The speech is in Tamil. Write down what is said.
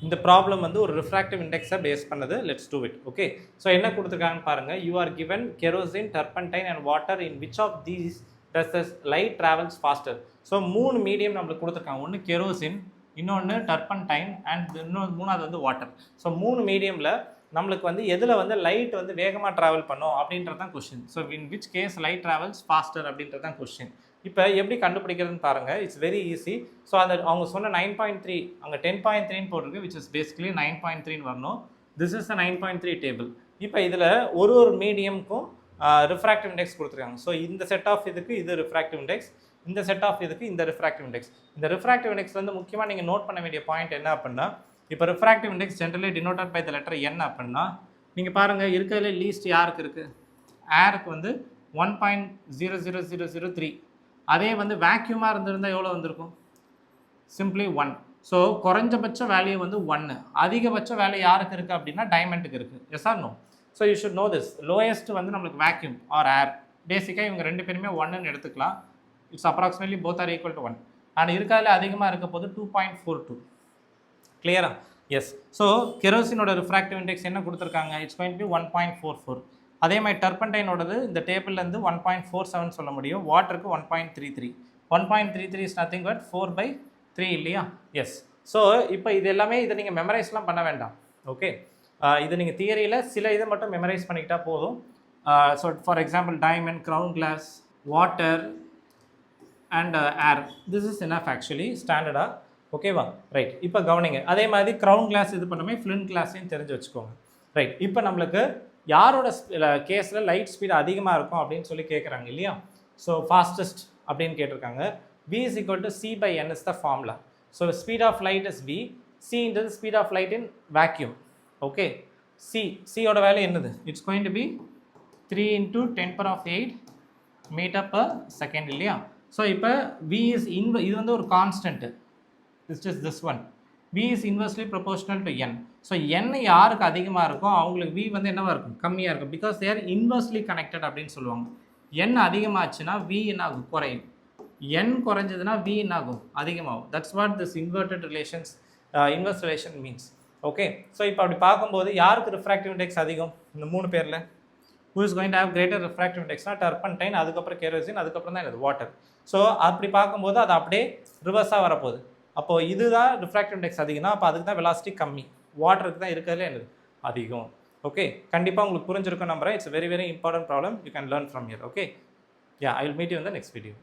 இந்த ப்ராப்ளம் வந்து ஒரு ரிஃப்ராக்டிவ் இண்டெக்ஸை பேஸ் பண்ணது. Let's do it. Okay, so என்ன கொடுத்துருக்காங்கன்னு பாருங்கள். You are given kerosene, turpentine and water. In which of these does the light travels faster? So 3 medium நம்மளுக்கு கொடுத்துருக்காங்க. ஒன்று கெரோசின், இன்னொன்று டர்பன்டைன் அண்ட் இன்னொன்று மூணாவது வந்து வாட்டர். ஸோ 3 மீடியமில் நம்மளுக்கு வந்து எதில் வந்து லைட் வந்து வேகமாக ட்ராவல் பண்ணும் அப்படின்றது தான் question. So in which case light travels faster அப்படின்றது தான் கொஸ்டின். இப்போ எப்படி கண்டுபிடிக்கிறதுன்னு பாருங்கள். It's very easy. ஸோ அந்த அவங்க சொன்ன 9.3 அங்கே 10.3 போட்டிருக்கு, விச் இஸ் பேசிக்கலி 9.3 வரணும். This is the 9.3 table. இப்போ இதில் ஒரு மீடியமுக்கும் ரிஃப்ராக்டிவ் இண்டெக்ஸ் கொடுத்துருக்காங்க. ஸோ இந்த செட் ஆஃப் இதுக்கு இது ரிஃப்ராக்டிவ் இண்டெக்ஸ், இந்த செட் ஆஃப் இதுக்கு இந்த ரிஃப்ராக்டிவ் இண்டெக்ஸ். இந்த ரிஃப்ராக்டிவ் இண்டெக்ஸ் வந்து முக்கியமாக நீங்கள் நோட் பண்ண வேண்டிய பாயிண்ட் என்ன அப்படின்னா, இப்போ refractive index generally denoted by the letter N அப்படின்னா, நீங்கள் பாருங்கள் இருக்கிறதுல லீஸ்ட் யாருக்கு இருக்குது? ஏருக்கு வந்து 1.00003. அதே வந்து வேக்யூமாக இருந்திருந்தால் எவ்வளோ வந்திருக்கும்? சிம்பிளி 1. ஸோ குறைஞ்சபட்ச வேல்யூ வந்து 1, அதிகபட்ச வேல்யூ யாருக்கு இருக்குது அப்படின்னா டைமண்டுக்கு இருக்குது. Yes or no? So you should know this. Lowest வந்து நம்மளுக்கு வேக்யூம் ஆர் ஏர். பேசிக்காக இவங்க 2 பேருமே 1ன்னு எடுத்துக்கலாம். It's approximately both are equal to 1. ஆனால் இருக்கிறதுல அதிகமாக இருக்க போது 2.42. கிளியரா? எஸ். ஸோ கெரோசினோட ரிஃப்ராக்டிவ் இண்டெக்ஸ் என்ன கொடுத்துருக்காங்க? It's going to be 1.44. அதே மாதிரி டர்பன்டைனோடது இந்த டேபிள்லேருந்து 1.47 சொல்ல முடியும். வாட்டருக்கு 1.33. 1.33 இஸ் நத்திங் பட் 4/3 இல்லையா? எஸ். ஸோ இப்போ இது எல்லாமே இதை நீங்கள் மெமரைஸ்லாம் பண்ண வேண்டாம். ஓகே, இது நீங்கள் தியரியில் சில இதை மட்டும் மெமரைஸ் பண்ணிக்கிட்டால் போதும். So for example diamond, crown glass, water and air. This is enough actually ஸ்டாண்டர்டாக. ஓகேவா? ரைட். இப்போ கவனிங்க. அதே மாதிரி க்ரௌன் கிளாஸ் இது பண்ணவே ஃப்ளின் கிளாஸையும் தெரிஞ்சு வச்சுக்கோங்க. ரைட். இப்போ நம்மளுக்கு யாரோட கேஸில் லைட் ஸ்பீட் அதிகமாக இருக்கும் அப்படின்னு சொல்லி கேட்குறாங்க இல்லையா? ஸோ ஃபாஸ்டஸ்ட் அப்படின்னு கேட்டிருக்காங்க. V is equal to C by N is the formula. So speed of light is V. C into the speed of light in vacuum. Okay. C ஓட வேல்யூ என்னது? It's going to be 3 into 10⁸ meter per second இல்லையா? ஸோ இப்போ V is இது வந்து ஒரு constant. It's just this one. V is inversely proportional to N. So N யாருக்கு அதிகமாக இருக்கும் அவங்களுக்கு V வந்து என்னவாக இருக்கும்? கம்மியாக இருக்கும். Because they are inversely connected அப்படின்னு சொல்லுவாங்க. N அதிகமாச்சுன்னா V என்ன ஆகும்? குறையும். N குறைஞ்சதுன்னா V என்ன ஆகும்? அதிகமாகும். That's what this inverted relations inverse relation means. Okay, so இப்போ அப்படி பார்க்கும்போது யாருக்கு ரிஃப்ராக்டிவ் இண்டெக்ஸ் அதிகம்? இந்த 3 பேரில் who is going to have greater refractive indexனா டர்பன்டைன், அதுக்கப்புறம் கெரோசின், அதுக்கப்புறம் தான் என்னது? வாட்டர். ஸோ அப்படி பார்க்கும்போது அது அப்படியே ரிவர்ஸாக வரப்போகுது. அப்போது இதுதான் ரிஃப்ராக்டிவ் இண்டெக்ஸ் அதிகம்னா அப்போ அதுக்கு தான் வெலாசிட்டி கம்மி, வாட்டருக்கு தான் இருக்கிறதுல என்னது? அதிகம். ஓகே, கண்டிப்பாக உங்களுக்கு புரிஞ்சிருக்கும் நம்புறேன். It's very very important problem. You can learn from here. Okay, yeah, I will meet you in the next video.